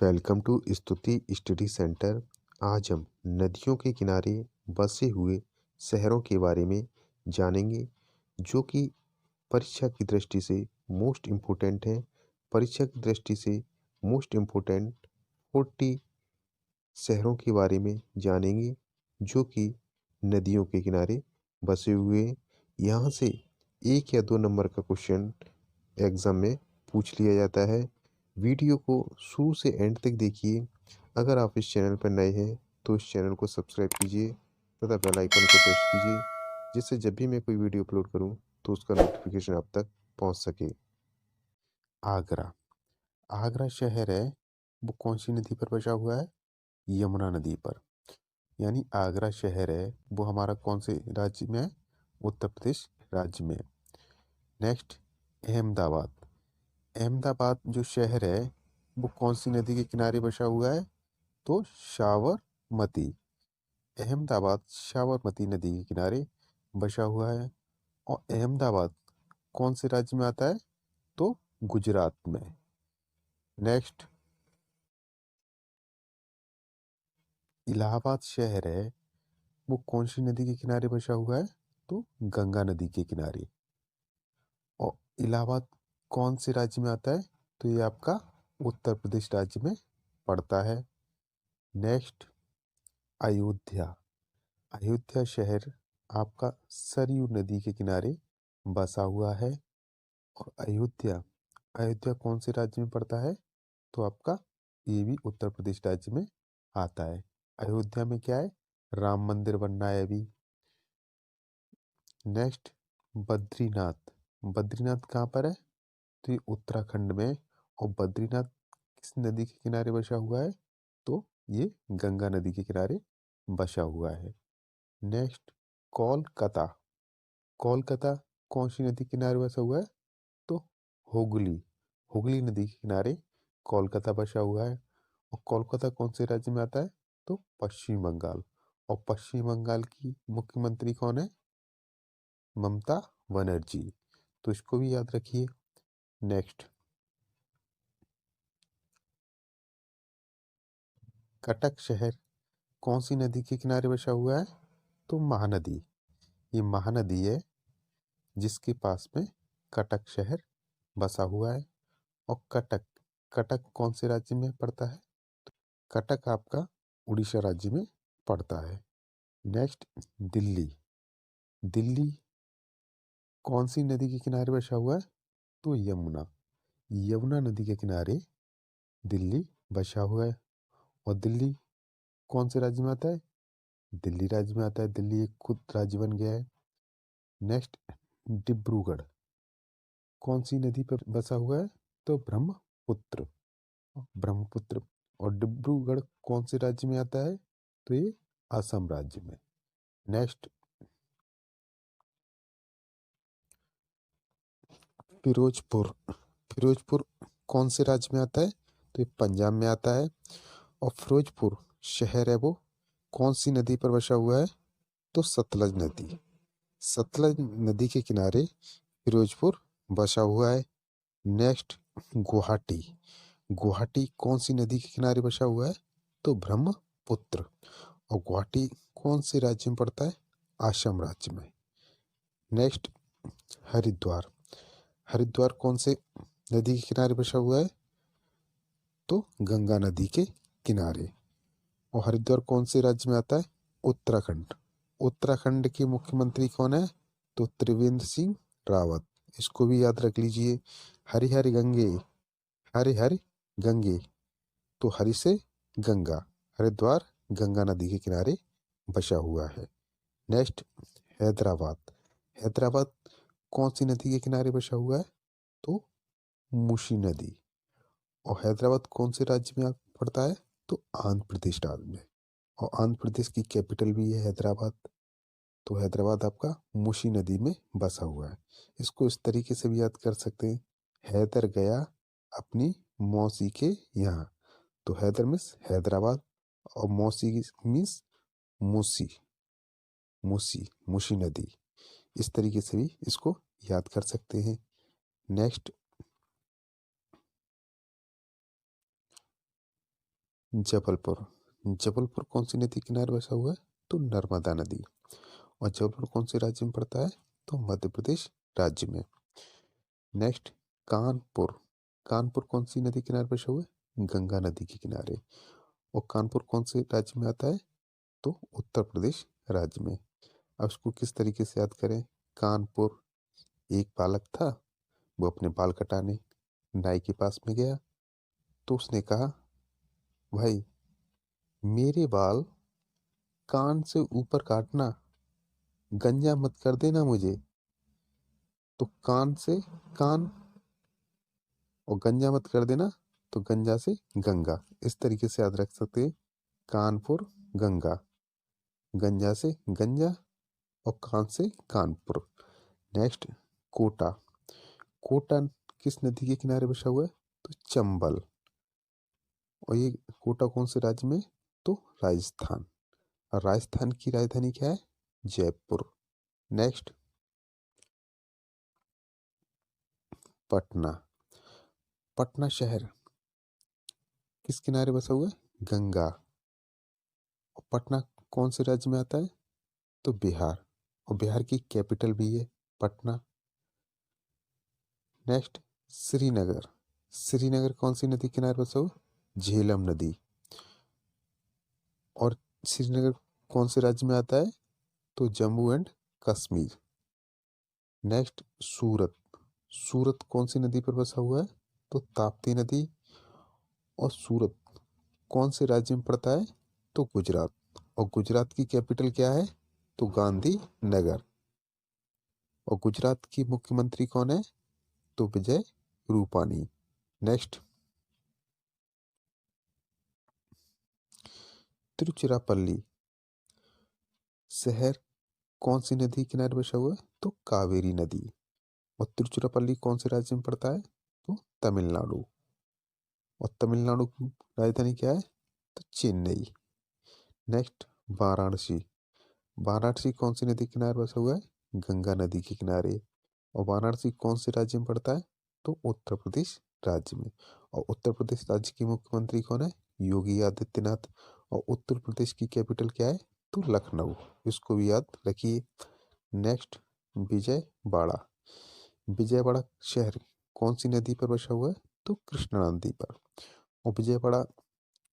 Welcome to स्तुति study centre. आज हम नदियों के किनारे बसे हुए शहरों के बारे में जानेंगे, जो कि परीक्षा की दृष्टि से मोस्ट इम्पोर्टेंट है। परीक्षा की दृष्टि से मोस्ट इम्पोर्टेंट 40 शहरों के बारे में जानेंगे, जो कि नदियों के किनारे बसे हुए हैं। यहाँ से 1 या 2 नंबर का क्वेश्चन एग्ज़ाम में पूछ लिया जाता है। वीडियो को शुरू से एंड तक देखिए। अगर आप इस चैनल पर नए हैं तो इस चैनल को सब्सक्राइब कीजिए तथा बेल आइकन को प्रेस कीजिए, जिससे जब भी मैं कोई वीडियो अपलोड करूं तो उसका नोटिफिकेशन आप तक पहुंच सके। आगरा। आगरा शहर है, वो कौन सी नदी पर बसा हुआ है? यमुना नदी पर। यानी आगरा शहर है वो हमारा कौन से राज्य में है? उत्तर प्रदेश राज्य में। नेक्स्ट, अहमदाबाद। अहमदाबाद जो शहर है वो कौन सी नदी के किनारे बसा हुआ है? तो साबरमती। अहमदाबाद साबरमती नदी के किनारे बसा हुआ है। और अहमदाबाद कौन से राज्य में आता है? तो गुजरात में। नेक्स्ट, इलाहाबाद शहर है वो कौन सी नदी के किनारे बसा हुआ है? तो गंगा नदी के किनारे। और इलाहाबाद कौन से राज्य में आता है? तो ये आपका उत्तर प्रदेश राज्य में पड़ता है। नेक्स्ट, अयोध्या। अयोध्या शहर आपका सरयू नदी के किनारे बसा हुआ है। और अयोध्या अयोध्या कौन से राज्य में पड़ता है? तो आपका ये भी उत्तर प्रदेश राज्य में आता है। अयोध्या में क्या है? राम मंदिर बनना है अभी। नेक्स्ट, बद्रीनाथ। बद्रीनाथ कहाँ पर है? तो ये उत्तराखंड में। और बद्रीनाथ किस नदी के किनारे बसा हुआ है? तो ये गंगा नदी के किनारे बसा हुआ है। नेक्स्ट, कोलकाता। कोलकाता कौन सी नदी के किनारे बसा हुआ है? तो हुगली। हुगली नदी के किनारे कोलकाता बसा हुआ है। और कोलकाता कौन से राज्य में आता है? तो पश्चिम बंगाल। और पश्चिम बंगाल की मुख्यमंत्री कौन है? ममता बनर्जी। तो इसको भी याद रखिए। नेक्स्ट, कटक शहर कौन सी नदी के किनारे बसा हुआ है? तो महानदी। ये महानदी है जिसके पास में कटक शहर बसा हुआ है। और कटक कटक कौन से राज्य में पड़ता है? कटक आपका उड़ीसा राज्य में पड़ता है। नेक्स्ट, दिल्ली। दिल्ली कौन सी नदी के किनारे बसा हुआ है? तो यमुना। यमुना नदी के किनारे दिल्ली बसा हुआ है। और दिल्ली कौन से राज्य में आता है? दिल्ली राज्य में आता है। दिल्ली एक खुद राज्य बन गया है। नेक्स्ट, डिब्रूगढ़ कौन सी नदी पर बसा हुआ है? तो ब्रह्मपुत्र। ब्रह्मपुत्र। और डिब्रूगढ़ कौन से राज्य में आता है? तो ये असम राज्य में। नेक्स्ट, फिरोजपुर। फिरोजपुर कौन से राज्य में आता है? तो ये पंजाब में आता है। और फिरोजपुर शहर है वो कौन सी नदी पर बसा हुआ है? तो सतलज नदी। सतलज नदी के किनारे फिरोजपुर बसा हुआ है। नेक्स्ट, गुवाहाटी। गुवाहाटी कौन सी नदी के किनारे बसा हुआ है? तो ब्रह्मपुत्र। और गुवाहाटी कौन से राज्य में पड़ता है? असम राज्य में। नेक्स्ट, हरिद्वार। हरिद्वार कौन से नदी के किनारे बसा हुआ है? तो गंगा नदी के किनारे। और हरिद्वार कौन से राज्य में आता है? उत्तराखंड। उत्तराखंड के मुख्यमंत्री कौन है? तो त्रिवेंद्र सिंह रावत। इसको भी याद रख लीजिए। हरि हरि गंगे, हरि हरि गंगे। तो हरि से गंगा। हरिद्वार गंगा नदी के किनारे बसा हुआ है। नेक्स्ट, हैदराबाद। हैदराबाद कौन सी नदी के किनारे बसा हुआ है? तो मूसी नदी। और हैदराबाद कौन से राज्य में पड़ता है? तो आंध्र प्रदेश राज्य में। और आंध्र प्रदेश की कैपिटल भी है हैदराबाद। तो हैदराबाद आपका मूसी नदी में बसा हुआ है। इसको इस तरीके से भी याद कर सकते हैं। हैदर गया अपनी मौसी के यहाँ। तो हैदर मीन्स हैदराबाद और मौसी मीन्स मूसी। मूसी मूसी नदी। इस तरीके से भी इसको याद कर सकते हैं। नेक्स्ट, जबलपुर। जबलपुर कौन सी नदी किनारे बसा हुआ है? तो नर्मदा नदी। और जबलपुर कौन से राज्य में पड़ता है? तो मध्य प्रदेश राज्य में। नेक्स्ट, कानपुर। कानपुर कौन सी नदी किनारे बसा हुआ है? गंगा नदी के किनारे। और कानपुर कौन से राज्य में आता है? तो उत्तर प्रदेश राज्य में। अब इसको किस तरीके से याद करें? कानपुर, एक बालक था, वो अपने बाल कटाने नाई के पास में गया, तो उसने कहा, भाई मेरे बाल कान से ऊपर काटना, गंजा मत कर देना मुझे। तो कान से कान, और गंजा मत कर देना, तो गंजा से गंगा। इस तरीके से याद रख सकते हैं, कानपुर गंगा, गंजा से गंजा, और कान से कानपुर। नेक्स्ट, कोटा। कोटा किस नदी के किनारे बसा हुआ है? तो चंबल। और ये कोटा कौन से राज्य में? तो राजस्थान। और राजस्थान की राजधानी क्या है? जयपुर। नेक्स्ट, पटना। पटना शहर किस किनारे बसा हुआ है? गंगा। और पटना कौन से राज्य में आता है? तो बिहार। और बिहार की कैपिटल भी है पटना। नेक्स्ट, श्रीनगर। श्रीनगर कौन सी नदी किनारे बसा हुआ? झेलम नदी। और श्रीनगर कौन से राज्य में आता है? तो जम्मू एंड कश्मीर। नेक्स्ट, सूरत। सूरत कौन सी नदी पर बसा हुआ है? तो ताप्ती नदी। और सूरत कौन से राज्य में पड़ता है? तो गुजरात। और गुजरात की कैपिटल क्या है? तो गांधी नगर। और गुजरात की मुख्यमंत्री कौन है? तो विजय रूपानी। नेक्स्ट, तिरुचिरापल्ली शहर कौन सी नदी किनारे बसा हुआ है? तो कावेरी नदी। और तिरुचिरापल्ली कौन से राज्य में पड़ता है? तो तमिलनाडु। और तमिलनाडु की राजधानी क्या है? तो चेन्नई। नेक्स्ट, वाराणसी। वाराणसी कौन सी नदी किनारे बसा हुआ है? गंगा नदी के किनारे। और वाराणसी कौन से राज्य में पड़ता है? तो उत्तर प्रदेश राज्य में। और उत्तर प्रदेश राज्य की मुख्यमंत्री कौन है? योगी आदित्यनाथ। और उत्तर प्रदेश की कैपिटल क्या है? तो लखनऊ। इसको भी याद रखिए। नेक्स्ट, विजयवाड़ा। विजयवाड़ा शहर कौन सी नदी पर बसा हुआ है? तो कृष्णा नदी पर। और विजयवाड़ा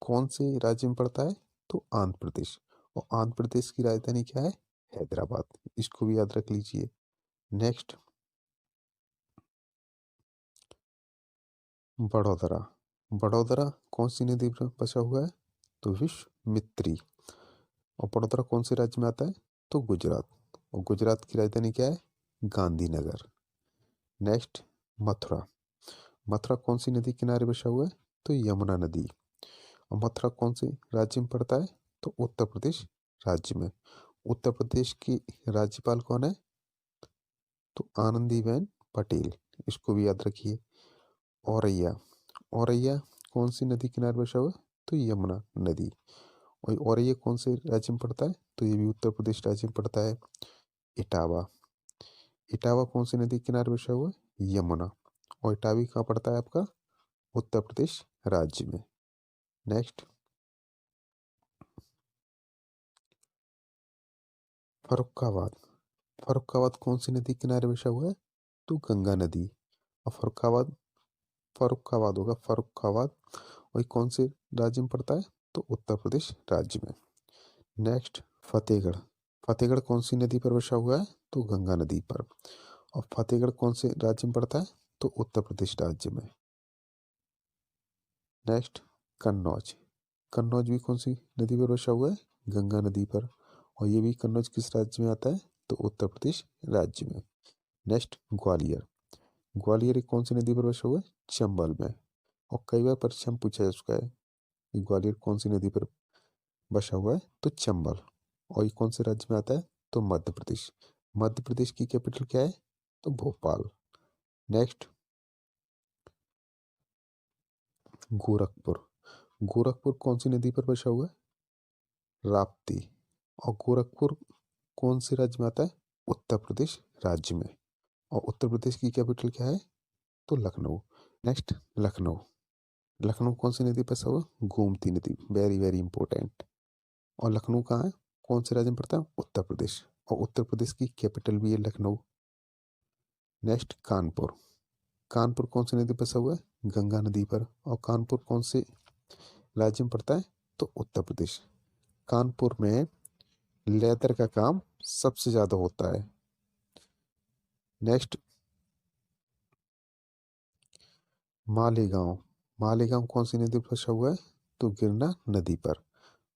कौन से राज्य में पड़ता है? तो आंध्र प्रदेश। और आंध्र प्रदेश की राजधानी क्या है? हैदराबाद। इसको भी याद रख लीजिए। नेक्स्ट, बड़ोदरा। बड़ोदरा कौन सी नदी पर बसा हुआ है? तो विश्वामित्री। और बड़ोदरा कौन से राज्य में आता है? तो गुजरात। और गुजरात की राजधानी क्या है? गांधीनगर। नेक्स्ट, मथुरा। मथुरा कौन सी नदी किनारे बसा हुआ है? तो यमुना नदी। और मथुरा कौन से राज्य में पड़ता है? तो उत्तर प्रदेश राज्य में। उत्तर प्रदेश की राज्यपाल कौन है? तो आनंदीबेन पटेल। इसको भी याद रखिए। औरैया। औरैया कौन सी नदी किनारे बसा हुआ है? तो यमुना नदी। और ये कौन से राज्य में पड़ता है? तो ये भी उत्तर प्रदेश राज्य में पड़ता है। इटावा। इटावा कौन सी नदी किनारे बसा हुआ है? यमुना। और इटावी कहाँ पड़ता है आपका? उत्तर प्रदेश राज्य में। नेक्स्ट, फर्रुखाबाद। फर्रुखाबाद कौन सी नदी किनारे बसा हुआ है? तो गंगा नदी। और फर्रुखाबाद होगा फर्रुखाबाद। और ये कौन से राज्य में पड़ता है? तो उत्तर प्रदेश राज्य में। नेक्स्ट, फतेहगढ़। फतेहगढ़ कौन सी नदी पर बसा हुआ है? तो गंगा नदी पर। और फतेहगढ़ कौन से राज्य में पड़ता है? तो उत्तर प्रदेश राज्य में। नेक्स्ट, कन्नौज। कन्नौज भी कौन सी नदी पर बसा हुआ है? गंगा नदी पर। और ये भी कन्नौज किस राज्य में आता है? तो उत्तर प्रदेश राज्य में। नेक्स्ट, ग्वालियर। ग्वालियर एक कौन सी नदी पर बसा हुआ है? चंबल में। और कई बार परीक्षा में पूछा जा चुका है कि ग्वालियर कौन सी नदी पर बसा हुआ है? तो चंबल। और ये कौन से राज्य में आता है? तो मध्य प्रदेश। मध्य प्रदेश की कैपिटल क्या है? तो भोपाल। नेक्स्ट, गोरखपुर। गोरखपुर कौन सी नदी पर बसा हुआ है? राप्ती। और गोरखपुर कौन से राज्य में आता है? उत्तर प्रदेश राज्य में। और उत्तर प्रदेश की कैपिटल क्या है? तो लखनऊ। नेक्स्ट, लखनऊ। लखनऊ कौन सी नदी पर बसा हुआ है? गोमती नदी, वेरी वेरी इंपॉर्टेंट। और लखनऊ कहाँ है, कौन से राज्य में पड़ता है? उत्तर प्रदेश। और उत्तर प्रदेश की कैपिटल भी है लखनऊ। नेक्स्ट कानपुर। कानपुर कौन सी नदी पर बसा हुआ है? गंगा नदी पर। और कानपुर कौन से राज्य में पड़ता है? तो उत्तर प्रदेश। कानपुर में लेदर का काम सबसे ज्यादा होता है। नेक्स्ट मालेगांव। मालेगांव कौन सी नदी पर बसा हुआ है? तो गिरना नदी पर।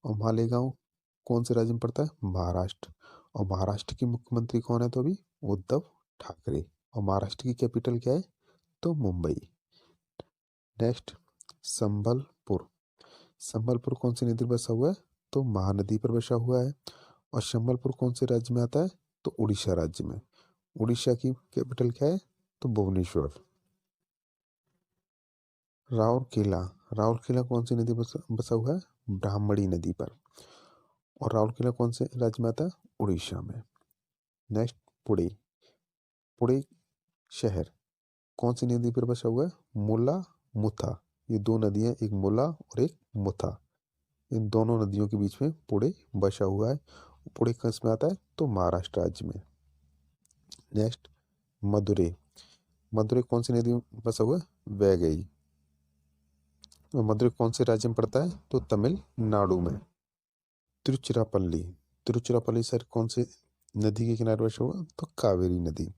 और मालेगांव कौन से राज्य में पड़ता है? महाराष्ट्र। और महाराष्ट्र के मुख्यमंत्री कौन है तो अभी? उद्धव ठाकरे। और महाराष्ट्र की कैपिटल क्या है? तो मुंबई। नेक्स्ट संबलपुर। संबलपुर कौन सी नदी पर बसा हुआ है? तो महानदी पर बसा हुआ है। और संबलपुर कौन से राज्य में आता है? तो उड़ीसा राज्य में। उड़ीसा की कैपिटल क्या है? तो भुवनेश्वर। राउरकेला। राउरकेला कौन सी नदी पर बसा हुआ है? ब्राह्मणी नदी पर। और राउरकेला कौन से राज्य में आता है? उड़ीसा में। नेक्स्ट पुणे। पुणे शहर कौन सी नदी पर बसा हुआ है? मुला मुथा। ये दो नदियां, एक मुला और एक मुथा, इन दोनों नदियों के बीच में पुणे बसा हुआ है। पुणे किस में आता है? तो महाराष्ट्र राज्य में। नेक्स्ट मदुरै। मदुरै कौन सी नदी में बसा हुआ है? वैगई। और मदुरै कौन से राज्य में पड़ता है? तो तमिलनाडु में। तिरुचिरापल्ली। तिरुचिरापल्ली शहर कौन से नदी के किनारे बसा हुआ? तो कावेरी नदी।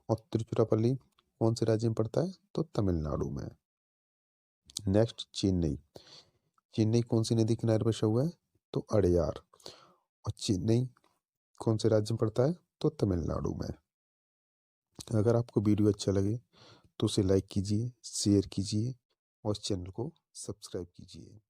और तिरुचिरापल्ली कौन से राज्य में पड़ता है? तो तमिलनाडु में। नेक्स्ट चेन्नई। चेन्नई कौन सी नदी किनारे बसा हुआ है? तो अड़यार। और चेन्नई कौन से राज्य में पड़ता है? तो तमिलनाडु में। अगर आपको वीडियो अच्छा लगे तो उसे लाइक कीजिए, शेयर कीजिए और इस चैनल को सब्सक्राइब कीजिए।